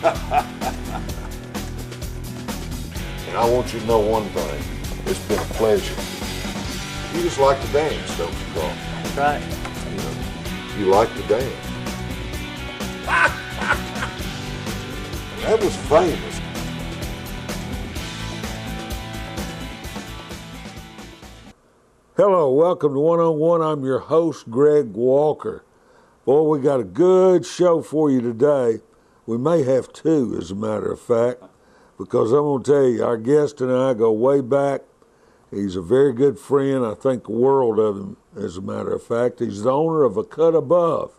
And I want you to know one thing. It's been a pleasure. You just like to dance, don't you, Carl? That's right. You like to dance. That was famous. Hello, welcome to One on One. I'm your host, Greg Walker. Boy, we got a good show for you today. We may have two, as a matter of fact, because I'm going to tell you, our guest and I go way back. He's a very good friend. I think the world of him, as a matter of fact. He's the owner of A Cut Above.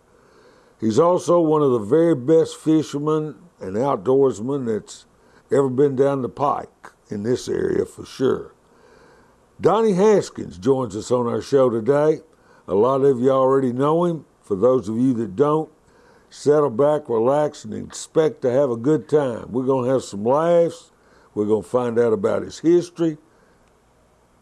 He's also one of the very best fishermen and outdoorsmen that's ever been down the pike in this area for sure. Donny Haskins joins us on our show today. A lot of you already know him. For those of you that don't, settle back, relax, and expect to have a good time. We're going to have some laughs. We're going to find out about his history.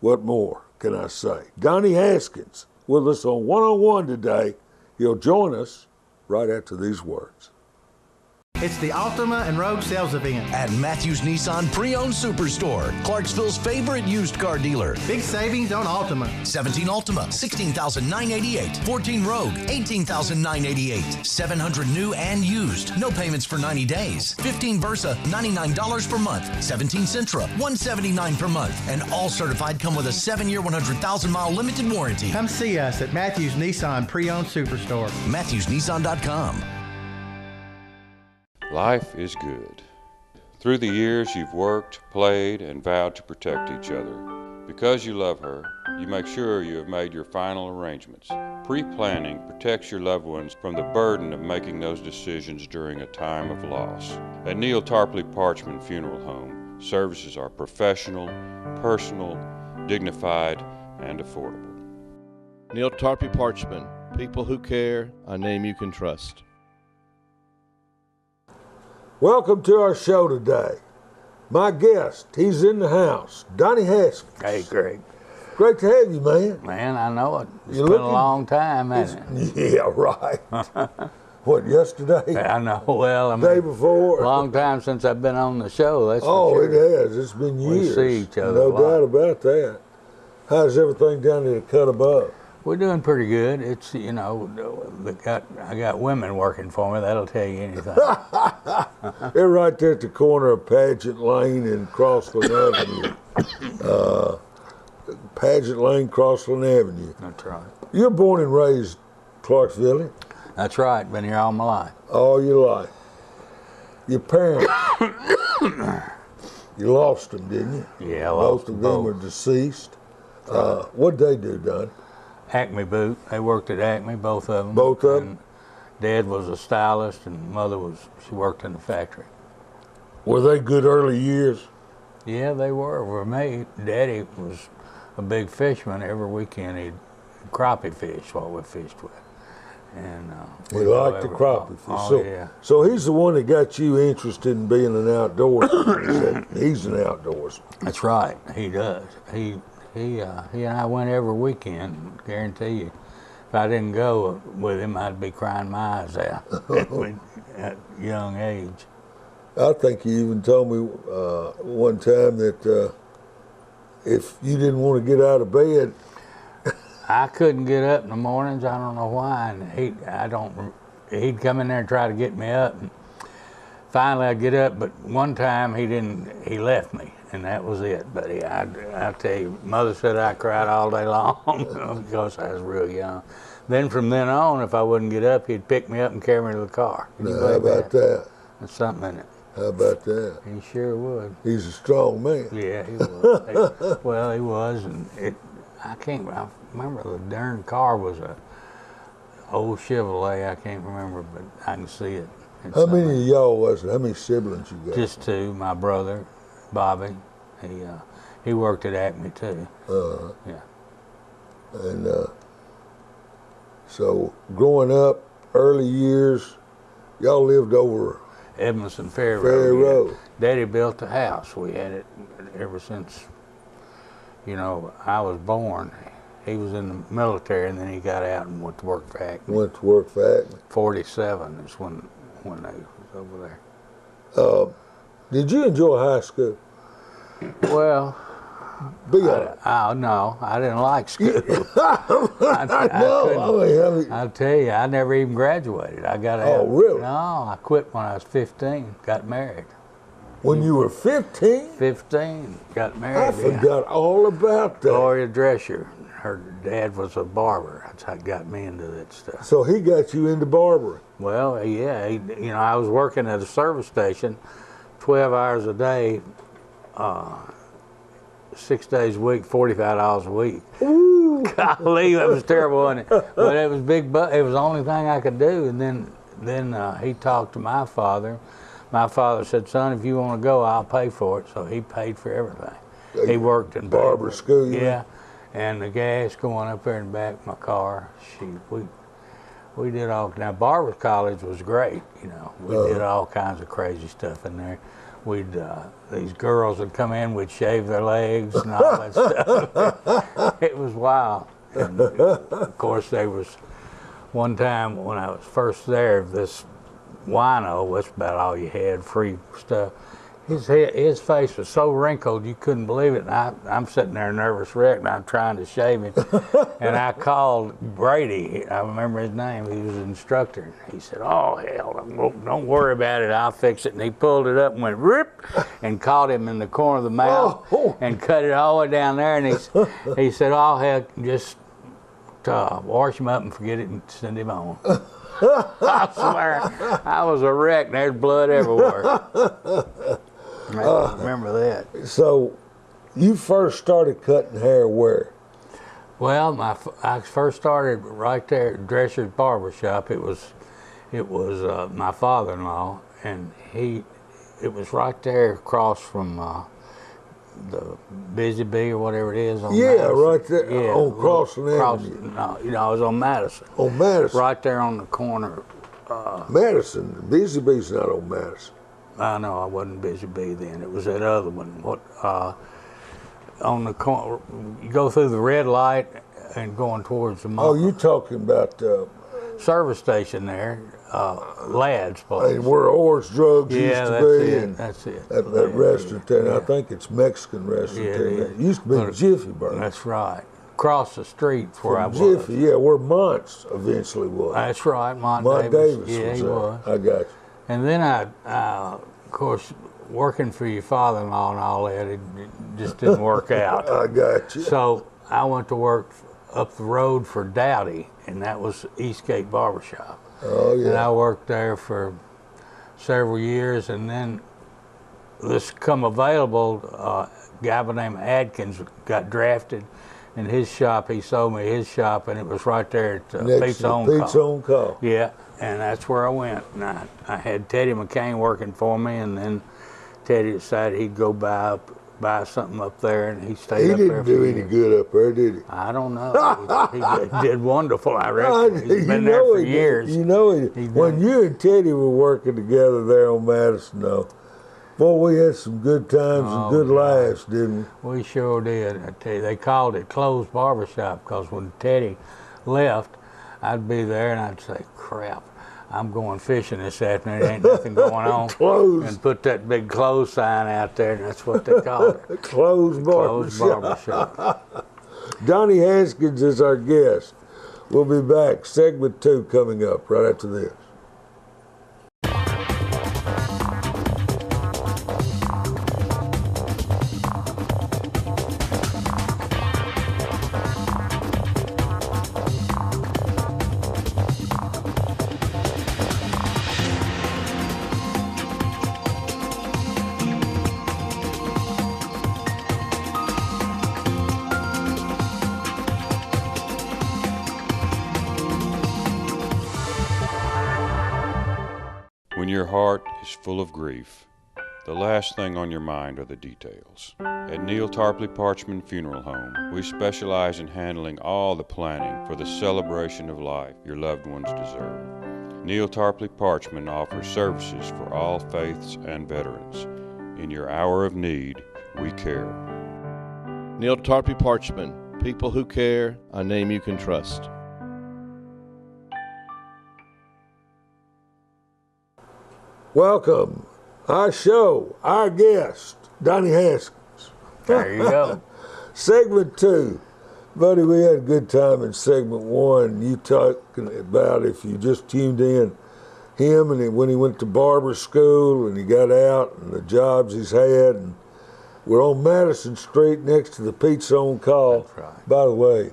What more can I say? Donny Haskins with us on One on One today. He'll join us right after these words. It's the Altima and Rogue sales event at Matthews Nissan Pre-Owned Superstore, Clarksville's favorite used car dealer. Big savings on Altima. 17 Altima, $16,988. 14 Rogue, $18,988. 700 new and used. No payments for 90 days. 15 Versa, $99 per month. 17 Sentra, $179 per month. And all certified come with a 7-year, 100,000-mile limited warranty. Come see us at Matthews Nissan Pre-Owned Superstore. MatthewsNissan.com. Life is good. Through the years, you've worked, played, and vowed to protect each other. Because you love her, you make sure you have made your final arrangements. Pre-planning protects your loved ones from the burden of making those decisions during a time of loss. At Neil Tarpley Parchman Funeral Home, services are professional, personal, dignified, and affordable. Neil Tarpley Parchman, people who care, a name you can trust. Welcome to our show today. My guest, he's in the house, Donny Haskins. Hey, Greg. Great to have you, man. Man, I know it. It's You're been looking- a long time, hasn't it? Yeah, right. What, yesterday? I know. Well, I mean, Day before? a long time since I've been on the show, that's Oh, for sure. it has. It's been We years. see each other No a lot. doubt about that. How's everything down at The Cut Above? We're doing pretty good. It's, I got women working for me. That'll tell you anything. They're right there at the corner of Pageant Lane and Crossland Avenue. Pageant Lane, Crossland Avenue. That's right. You're born and raised Clarksville That's right. Been here all my life. all your life. Your parents, you lost them, didn't you? Yeah, I Both lost of them them both. were deceased. What'd they do, Don? Acme Boot. They worked at Acme, both of them. Both of them? And Dad was a stylist, and Mother she worked in the factory. Were they good early years? Yeah, they were. For me, Daddy was a big fisherman. Every weekend he'd crappie fish, what we fished with. And He we'd go liked the every- crappie fish. Oh, yeah. So he's the one that got you interested in being an outdoorsman. He's an outdoorsman. That's right. He does. He and I went every weekend. Guarantee you, if I didn't go with him, I'd be crying my eyes out at young age. I think he even told me one time that if you didn't want to get out of bed, I couldn't get up in the mornings. I don't know why. And he'd come in there and try to get me up. And finally, I'd get up. But one time he left me, and that was it. But I tell you, Mother said I cried all day long because I was real young. Then from then on, if I wouldn't get up, he'd pick me up and carry me to the car. Can you how believe about that? There's something in it. How about that? He sure would. He's a strong man. Yeah, he was. Well, he was, and I remember the darn car was a old Chevrolet. I can't remember, but I can see it. It's How many something. of y'all was it? How many siblings you got? Just two. My brother, Bobby. He worked at Acme too. Yeah. And so growing up, early years, y'all lived over Edmondson Fair Fair Road. Road. Yeah. Daddy built the house. We had it ever since, I was born. He was in the military, and then he got out and went to work for Acme. Went to work for Acme. 47 is when they was over there. Did you enjoy high school? Well, Be honest. no, I didn't like school. I'll tell you, I never even graduated. I got out. Oh, really? No, I quit when I was 15, got married. When you were 15? 15, got married. I forgot all about that. Gloria Drescher. Her dad was a barber. That's how it got me into that stuff. So he got you into barbering? Well, yeah. I was working at a service station 12 hours a day, 6 days a week, $45 a week. Ooh. Golly, that was terrible, wasn't it? But it was big. It was the only thing I could do. And then he talked to my father. My father said, "Son, if you want to go, I'll pay for it." So he paid for everything. He worked in barber school. Yeah, and the gas going up there in the back of my car. We did all. Now barber college was great. We did all kinds of crazy stuff in there. These girls would come in, we'd shave their legs and all that stuff. It was wild. And of course, there was one time when I was first there, this wino, that's about all you had, free stuff. His face was so wrinkled you couldn't believe it. And I'm sitting there nervous wreck, and I'm trying to shave him. And I called Brady. I remember his name. He was an instructor. He said, "Oh hell, don't worry about it. I'll fix it." And he pulled it up and went rip, and caught him in the corner of the mouth and cut it all the way down there. And he said, "Oh hell, just wash him up and forget it and send him on." I swear, I was a wreck. There's blood everywhere. I remember that. So, you first started cutting hair where? Well, I first started right there at Drescher's barber shop. It was my father-in-law, and it was right there across from the Busy Bee or whatever it is on Madison. Right there on Crossing Avenue. No, I was on Madison. On Madison? Right there on the corner. Madison. Busy Bee's not on Madison. I know I wasn't Busy Bee then. It was that other one. On the corner, you go through the red light and going towards the mall. Oh, you're talking about service station there, Ladd's place. Where Orr's Drugs used to be. That's it. That restaurant there. Yeah. I think it's Mexican restaurant there. It used to be Jiffy Burger. That's right. Across the street where I was. Jiffy, yeah, where Mont's eventually was. That's right, Mont Davis. Yeah, he was. I got you. And then I of course, working for your father-in-law and all that, it just didn't work out. I got you. So I went to work up the road for Dowdy, and that was Eastgate Barbershop. Oh, yeah. And I worked there for several years, and then this come available, a guy by the name of Adkins got drafted in his shop. He sold me his shop, and it was right there at Pete's On Call. Yeah, and that's where I went. And I had Teddy McCain working for me, and then Teddy decided he'd go buy something up there, and he stayed up there for years. He didn't do any good up there, did he? I don't know. He did wonderful, I reckon. He's been there for years. You know, when you and Teddy were working together there on Madison, though, boy, we had some good times and good laughs, didn't we? We sure did. I tell you, they called it closed barbershop because when Teddy left, I'd be there and I'd say, "Crap, I'm going fishing this afternoon. There ain't nothing going on." Closed. And put that big closed sign out there, and that's what they called it. Closed barbershop. Donny Haskins is our guest. We'll be back. Segment 2 coming up right after this. When your heart is full of grief, the last thing on your mind are the details. At Neil Tarpley Parchman Funeral Home, we specialize in handling all the planning for the celebration of life your loved ones deserve. Neil Tarpley Parchman offers services for all faiths and veterans. In your hour of need, we care. Neil Tarpley Parchman, people who care, a name you can trust. Welcome. our guest, Donny Haskins. There you go. Segment 2. Buddy, we had a good time in segment 1. You talking about, if you just tuned in, him and when he went to barber school and he got out and the jobs he's had. And we're on Madison Street next to the Pizza on Call. That's right. By the way,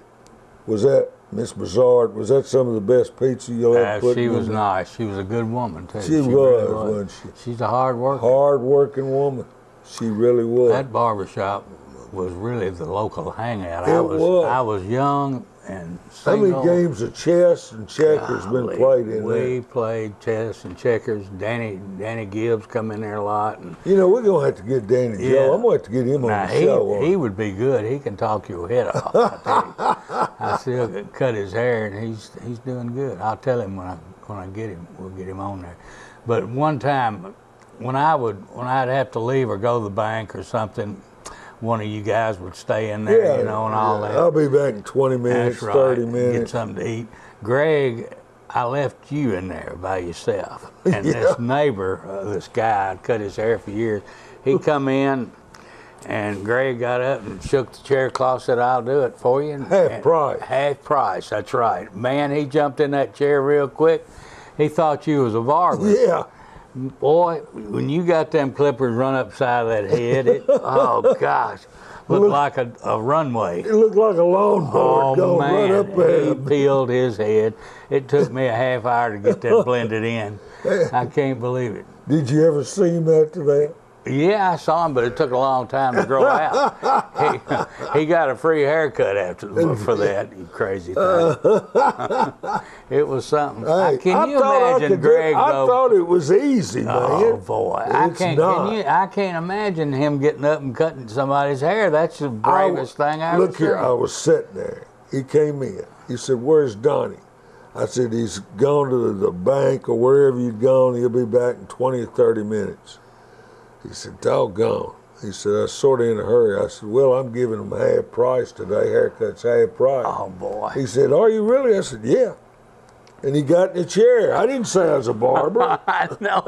was that, Miss Broussard, was that some of the best pizza you'll ever put in? She was nice. She was a good woman, too. She was, really wasn't she? She's a hard worker. Hard-working woman. She really was. That barbershop was really the local hangout. It was. I was young and How single. many games of chess and checkers been played in there? We played chess and checkers. Danny Gibbs come in there a lot. And You know, we're going to have to get Danny Joe. I'm going to have to get him on now, the show. he would be good. He can talk your head off. I tell you. I still cut his hair, and he's doing good. I'll tell him when I get him. We'll get him on there. But one time, when I'd have to leave or go to the bank or something, one of you guys would stay in there, and all that. I'll be back in 20 minutes, That's right. 30 minutes. Get something to eat. Greg, I left you in there by yourself. And this neighbor, this guy, I'd cut his hair for years, he come in, and Greg got up and shook the chair cloth, said, I'll do it for you. Half price. Half price, that's right. Man, he jumped in that chair real quick. He thought you was a barber. Yeah. Boy, when you got them clippers run upside of that head, oh gosh, looked like a runway. It looked like a lawnmower going right up there. He peeled his head. It took me a half hour to get that blended in. I can't believe it. Did you ever see him after that? Yeah, I saw him, but it took a long time to grow out. He got a free haircut for that, you crazy thing. It was something. Can you imagine Greg? I thought it was easy, man. Oh boy, It's not. I can't imagine him getting up and cutting somebody's hair. That's the bravest thing I ever Look here, I was sitting there. He came in. He said, "Where's Donnie?" I said, "He's gone to the bank or wherever you'd gone. He'll be back in 20 or 30 minutes." He said, "Doggone." He said, "I was sort of in a hurry." I said, "Well, I'm giving him half price today. Haircut's half price." Oh boy. He said, "Are you really?" I said, "Yeah." And he got in the chair. I didn't say I was a barber. I know.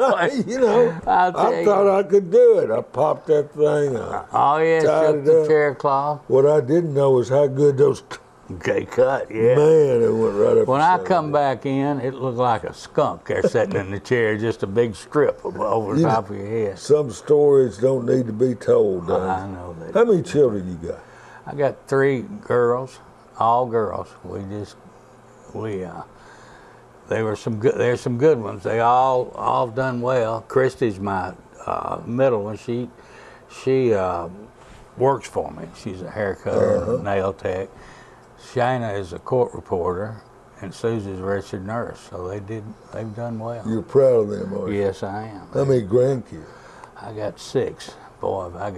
You know, I thought I could do it. I popped that thing up. Oh yeah, tied shook it the up. chair cloth. What I didn't know is how good those. Okay, cut. Yeah. Man, it went right up. When I come back in, it looked like a skunk there sitting in the chair, just a big strip over the top of your head. Some stories don't need to be told. I know that. How many children you got? I got 3 girls, all girls. They were some good. There's some good ones. They all done well. Christy's my middle one. She works for me. She's a haircutter, and nail tech. Shayna is a court reporter, and Susie's a registered nurse. So they've done well. You're proud of them, are you? Yes, I am. How many grandkids? I got 6. Boy, I've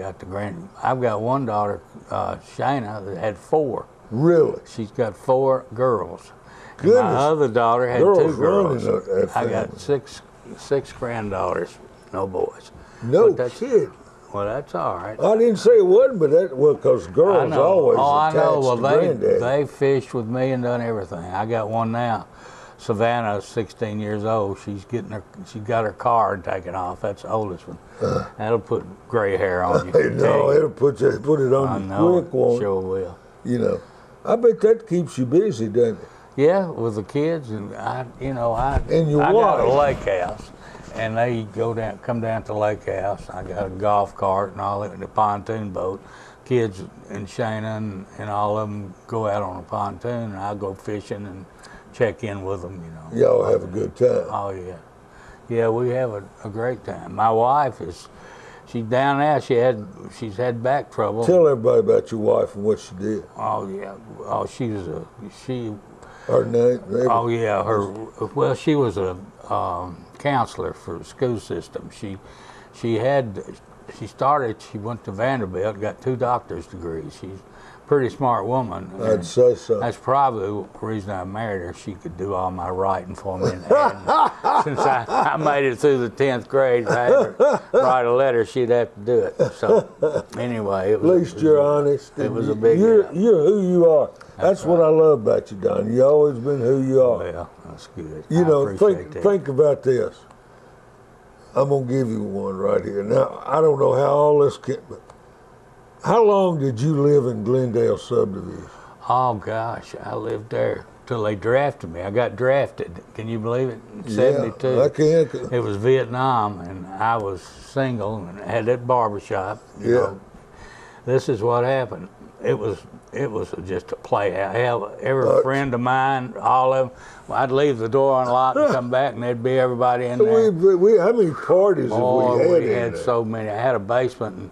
got one daughter, Shayna, that had 4. Really? She's got 4 girls. Goodness. My other daughter had Girls 2 girls. running that I got family. 6 granddaughters, no boys. No But that's- kid. Well, that's all right. I didn't say it wasn't, but because girls always I attached know. Well, to granddaddy. they fished with me and done everything. I got one now. Savannah's 16 years old. She got her card taken off. That's the oldest one. That'll put gray hair on you. No, it'll put it on you quick, won't it? Sure will. You know, I bet that keeps you busy, doesn't it? Yeah, with the kids, and I And your got a wife. lake house, and they come down to the lake house. I got a golf cart and all that, and a pontoon boat. Kids and Shayna and all of them go out on a pontoon, and I go fishing and check in with them. Y'all have a good time. Oh yeah, yeah, we have a great time. My wife she's down now. She's had back trouble. Tell everybody about your wife and what she did. Oh yeah, oh she. Her name? Oh yeah, she was a counselor for the school system. She went to Vanderbilt, got 2 doctor's degrees. She's a pretty smart woman. I'd say so. That's probably the reason I married her. She could do all my writing for me. And since I made it through the 10th grade, if I had to write a letter, she'd have to do it. So anyway, At least you're honest. It was a big You're help. who you are. That's what I love about you, Don. You've always been who you are. Well, that's good. You know, I appreciate that. think about this. I'm gonna give you one right here. Now I don't know how all this can, but how long did you live in Glendale subdivision? Oh gosh, I lived there till they drafted me. I got drafted. Can you believe it? In Yeah, 72. I can. It was Vietnam, and I was single and had that barber shop. You Yeah. know. This is what happened. It was just a playhouse. Hell, every friend of mine, all of them, I'd leave the door unlocked and come back, and there'd be everybody in there. How many parties have we had? So many. I had a basement and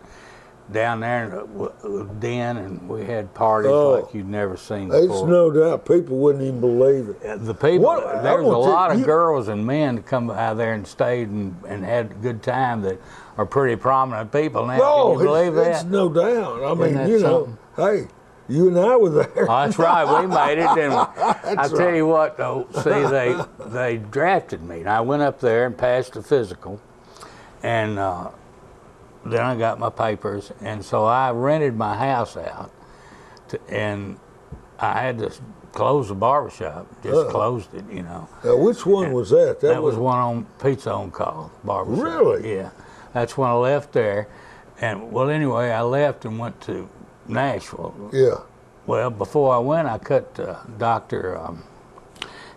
down there in a den, and we had parties like you'd never seen before. It's no doubt. People wouldn't even believe it. The people, there was a lot of girls and men that come out there and stayed and had a good time that are pretty prominent people now. Can you believe that? It's no doubt. I mean, that you know, hey, you and I were there. That's right. We made it, didn't we? I tell you what, though. See, they drafted me, and I went up there and passed the physical, and then I got my papers, and so I rented my house out, and I had to close the barbershop. Just closed it, you know. Now, which one was that? That was one on Pizza on Call barbershop. Really? Yeah. That's when I left there, and well, anyway, I left and went to Nashville. Yeah. Well, before I went, I cut Doctor.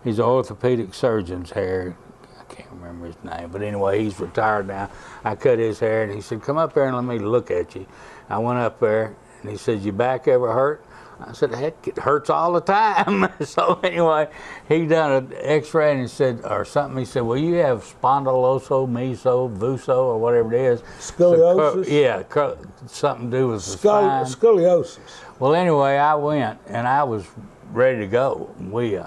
He's an orthopedic surgeon's hair. I can't remember his name, but anyway, he's retired now. I cut his hair, and he said, "Come up there and let me look at you." I went up there, and he said, "Your back ever hurt?" I said, "Heck, it hurts all the time." So anyway, he done an X-ray and he said, or something. He said, "Well, you have spondyloso, meso, vuso, or whatever it is." Scoliosis. So, something to do with the spine. Scoliosis. Well, anyway, I went and I was ready to go. We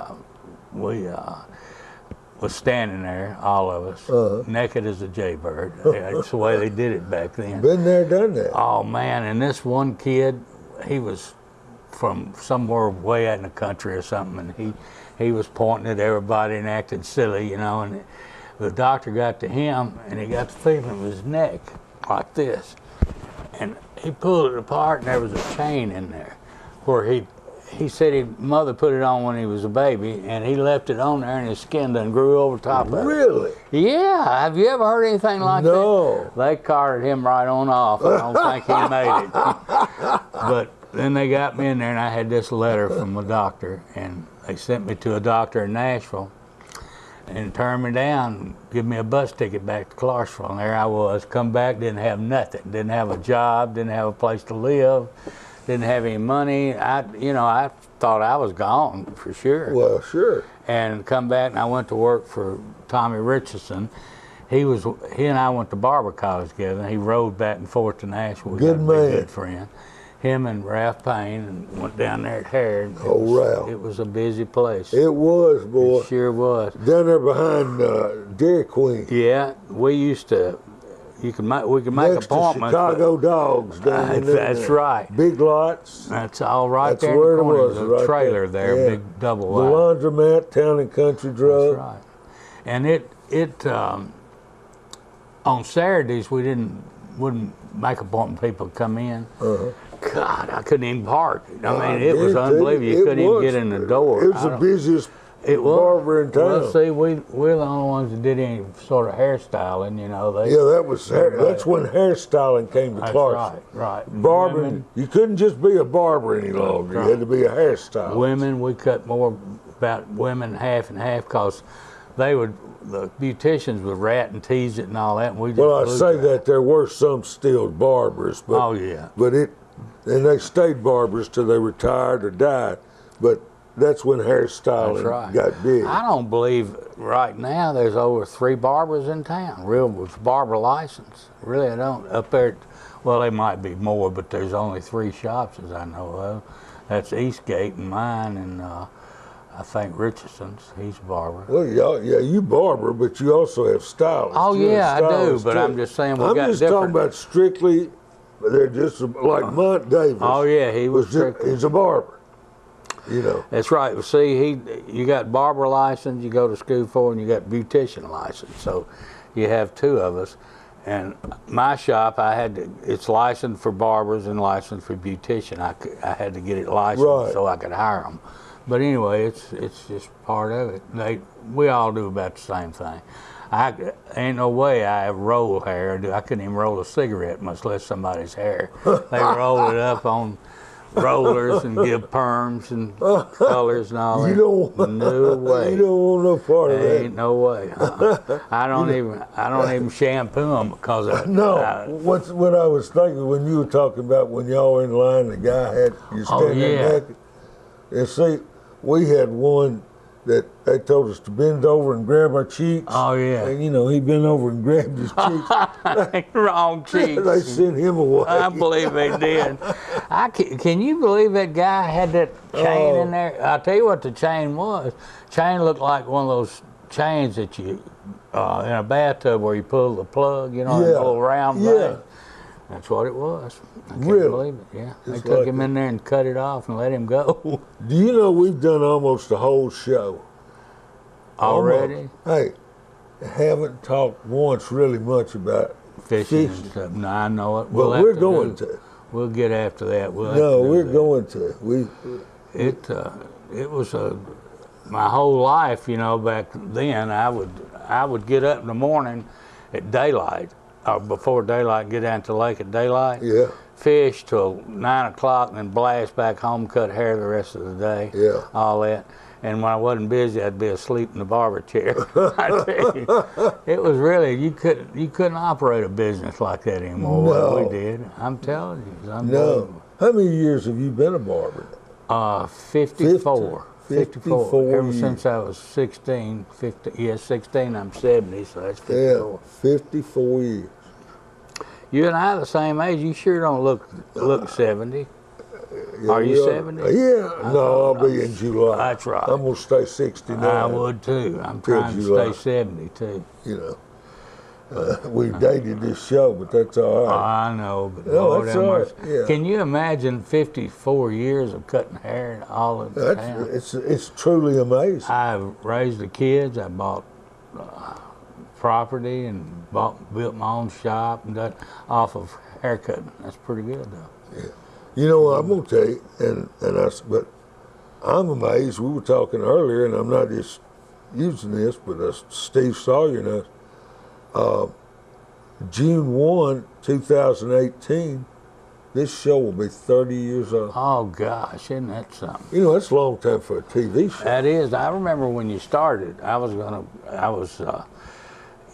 was standing there, all of us, naked as a jaybird. That's the way they did it back then. Been there, done that. Oh man! And this one kid, he was from somewhere way out in the country or something, and he was pointing at everybody and acting silly, you know. And the doctor got to him, and he got the feeling of his neck like this, and he pulled it apart, and there was a chain in there, where he said his mother put it on when he was a baby, and he left it on there, and his skin done grew over top of it. Really? Yeah. Have you ever heard anything like No. that? They carted him right on off. I don't think he made it. But then they got me in there, and I had this letter from a doctor, and they sent me to a doctor in Nashville and turned me down, give me a bus ticket back to Clarksville. And there I was, come back, didn't have nothing, didn't have a job, didn't have a place to live, didn't have any money. I thought I was gone for sure. Well, sure. And come back, and I went to work for Tommy Richardson. He and I went to barber college together, and he rode back and forth to Nashville. Good man. Good friend. Him and Ralph Payne, and went down there at Harrod. Ralph. It was a busy place. It was, boy. It sure was. Down there behind Dairy Queen. Yeah, we used to. We could make Next appointments. to Chicago Dogs down in there. That's right. Big lots. That's all right. That's there where in the it corner. was. There's a Right trailer there, Yeah. big double The wide. laundromat, Town and Country Drug. That's right. And it on Saturdays we wouldn't make appointment people to come in. God, I couldn't even park. I mean, it was unbelievable. You couldn't even get in the door. It was the busiest barber in town. Well, see, we're the only ones that did any sort of hairstyling, you know. That's when hairstyling came to Clarksville. Right. Barbering, Women, you couldn't just be a barber any longer. You had to be a hairstylist. women, we cut more about women half and half, because the beauticians would rat and tease it and all that. And we just Well, I say that there were some still barbers, but Oh, yeah. and they stayed barbers till they retired or died. But that's when hairstyling got big. I don't believe right now there's over 3 barbers in town, real with barber license. Really, I don't. Up there, well, there might be more, but there's only 3 shops as I know of. That's Eastgate and mine, and I think Richardson's. He's a barber. Well, yeah, you barber, but you also have stylists. Oh, You have yeah, I do, stylists, but too. I'm just saying we I'm got just different. talking about strictly, they're just like Mont Davis. Oh, yeah, he was strictly. He's a barber, you know. That's right. See, you got barber license you go to school for, and you got beautician license. So you have 2 of us. And my shop, it's licensed for barbers and licensed for beautician. I had to get it licensed so I could hire them. But anyway, it's just part of it. We all do about the same thing. Ain't no way I roll hair. I couldn't even roll a cigarette, much less somebody's hair. They roll it up on rollers and give perms and colors and all that. You don't want, no way. You don't want no part of that. Ain't no way. I don't even shampoo them because what I was thinking when you were talking about when y'all were in line, the guy had you standing there naked. And see, we had one that they told us to bend over and grab our cheeks. Oh, yeah. And, he bent over and grabbed his cheeks. Wrong cheeks. They sent him away. I believe they did. Can you believe that guy had that chain in there? I'll tell you what the chain was. Chain looked like one of those chains that you, in a bathtub where you pull the plug, and pull around. Yeah. That's what it was. I can't Really? believe it, yeah. They Just took like him in there and cut it off and let him go. Do you know we've done almost the whole show? Already? Almost. Hey, haven't talked once really much about Fishing and stuff. No, I know it. But we're going to. We'll get after that. We're going to. It was my whole life, back then. I would get up in the morning at daylight, or before daylight, get down to the lake at daylight. Yeah. Fish till 9 o'clock, and then blast back home, cut hair the rest of the day. Yeah. All that. And when I wasn't busy, I'd be asleep in the barber chair. I tell you, it was really you couldn't operate a business like that anymore. No. What we did. I'm telling you, it's No. unbelievable. How many years have you been a barber? 54. 54 Ever years. since I was 16. 16. I'm 70, so that's 54. Yeah, 54 years. You and I are the same age. You sure don't look 70. Yeah, Are you 70? Yeah, no, I'll be in July. That's right. I'm gonna stay 69. I would too. I'm trying to July. stay 70 too. We dated this show, but that's all right. I know, but No, Lord that's have all mercy. right, yeah. Can you imagine 54 years of cutting hair and all of the town? It's truly amazing. I've raised the kids. I bought property and built my own shop and done off of haircutting. That's pretty good though. Yeah. You know what I'm gonna tell you, but I'm amazed. We were talking earlier, and I'm not just using this, but Steve Sawyer knows. June 1, 2018, this show will be 30 years old. Oh gosh, isn't that something? That's a long time for a TV show. That is. I remember when you started.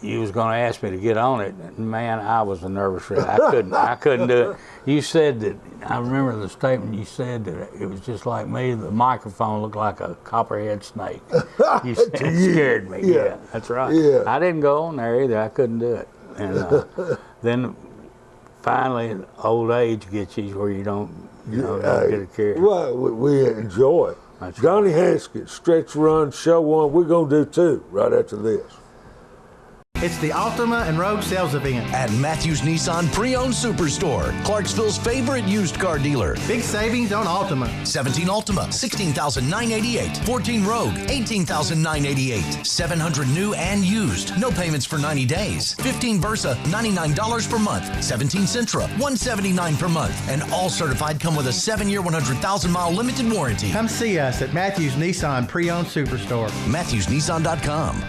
You was gonna ask me to get on it, and man, I was a nervous wreck. I couldn't do it. You said that. I remember the statement you said that it was just like me. The microphone looked like a copperhead snake. You said it scared me. Yeah, that's right. Yeah. I didn't go on there either. I couldn't do it. And then finally, old age gets you where you don't get a care. Well, we enjoy it. That's right. Donny Haskins, Stretch Run, Show One. We're gonna do 2 right after this. It's the Altima and Rogue sales event. At Matthews Nissan Pre-Owned Superstore, Clarksville's favorite used car dealer. Big savings on Altima. 17 Altima, $16,988. 14 Rogue, $18,988. 700 new and used. No payments for 90 days. 15 Versa, $99 per month. 17 Sentra, $179 per month. And all certified come with a 7-year, 100,000-mile limited warranty. Come see us at Matthews Nissan Pre-Owned Superstore. MatthewsNissan.com.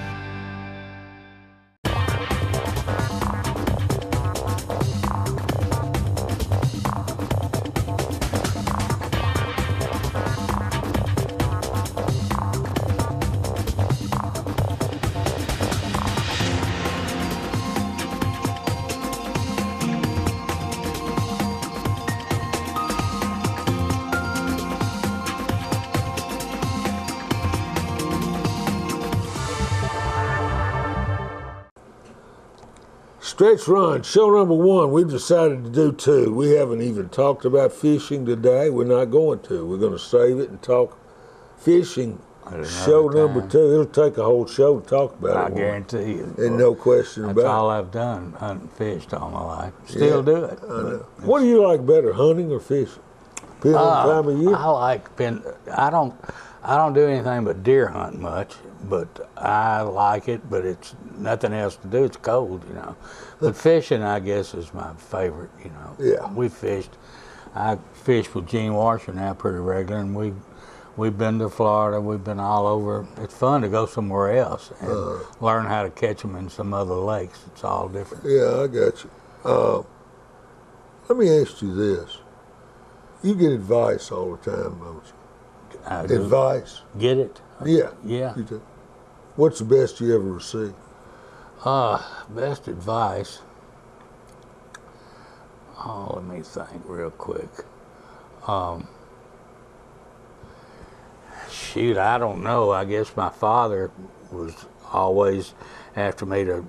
Stretch Run, show number 1. We've decided to do 2. We haven't even talked about fishing today. We're not going to. We're going to save it and talk fishing. Show number 2. It'll take a whole show to talk about it. I guarantee you. And no question That's about it. all I've done, hunting, fished all my life. Still do it. I know. What do you like better, hunting or fishing? Depending on the time of year? I like I don't do anything but deer hunt much, but I like it. But it's nothing else to do. It's cold, But fishing, I guess, is my favorite. Yeah. We fished. I fish with Gene Washer now pretty regular, and we We've been to Florida. We've been all over. It's fun to go somewhere else and learn how to catch them in some other lakes. It's all different. Yeah, I got you. Let me ask you this. You get advice all the time, don't you? I do. Advice? Get it? Yeah. Yeah. You do. What's the best you ever received? Best advice. Oh, let me think real quick. Shoot, I don't know. I guess my father was always after me to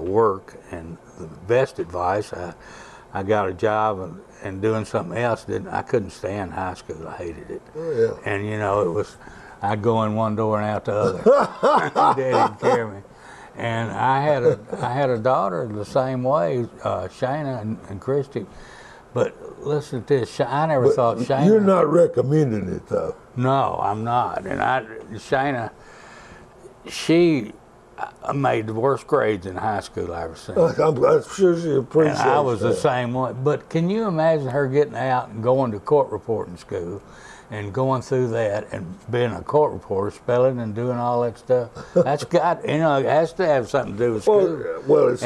work, and the best advice, I got a job and doing something else. I couldn't stand high school. I hated it. Oh, yeah. And it was, I'd go in one door and out the other. Dad didn't care me. And I had a daughter the same way, Shayna and Christy. But listen to this, I never thought Shayna. You're not recommending it, though. No, I'm not. And Shayna, she made the worst grades in high school I ever seen. I'm sure she appreciates And I was that. the same way. But can you imagine her getting out and going to court reporting school and going through that and being a court reporter, spelling and doing all that stuff? That's got, it has to have something to do with school. Well,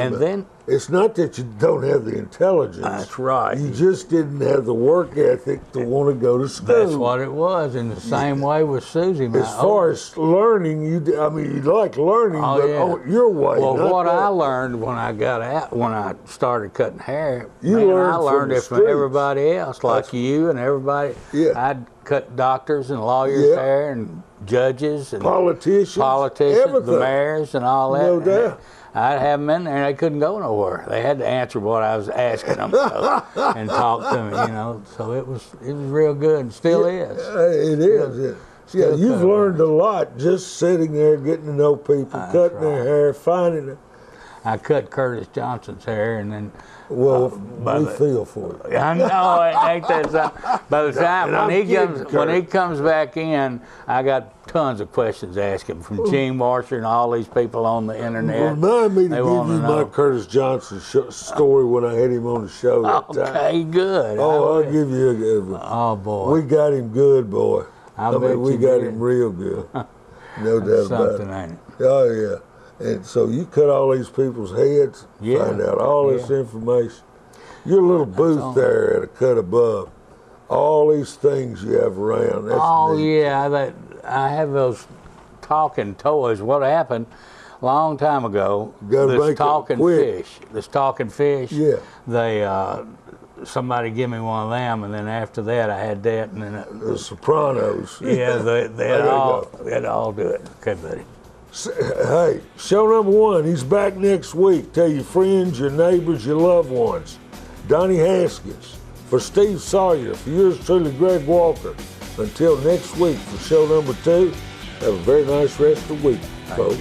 it's not that you don't have the intelligence. That's right. You just didn't have the work ethic to want to go to school. That's what it was. In the same way with Susie. As far as learning, you like learning, but your way. Well, what that. I learned when I got out, when I started cutting hair, I learned it from everybody else, like you and everybody. Yeah. I'd cut doctors and lawyers' hair and judges and politicians, the mayors and all that. No doubt. I'd have them in there and they couldn't go nowhere. They had to answer what I was asking them and talk to me, So it was real good and still is. It is. Yeah, you've learned a lot just sitting there, getting to know people, cutting their hair, finding it. I cut Curtis Johnson's hair, and then. Well, we feel for it. I know, ain't that something? By the time when he comes back in, I got tons of questions to ask him from Gene Marshall and all these people on the internet. Remind me to give you my Curtis Johnson story when I had him on the show that time. Okay, good. Oh, I'll give you a good one. Oh boy, we got him good, boy. We got him real good. No doubt about it. Ain't it? Oh yeah. And so you cut all these people's heads, find out all this information. Your little booth there at a cut above, all these things you have around. That's neat. Yeah, I have those talking toys. What happened a long time ago, this talking fish, they, somebody give me one of them, and then after that I had that, and then the Sopranos. Yeah, they'd all do it. Okay, buddy. Hey, show number 1, he's back next week. Tell your friends, your neighbors, your loved ones. Donny Haskins. For Steve Sawyer, for yours truly, Greg Walker. Until next week for show number 2, have a very nice rest of the week, folks.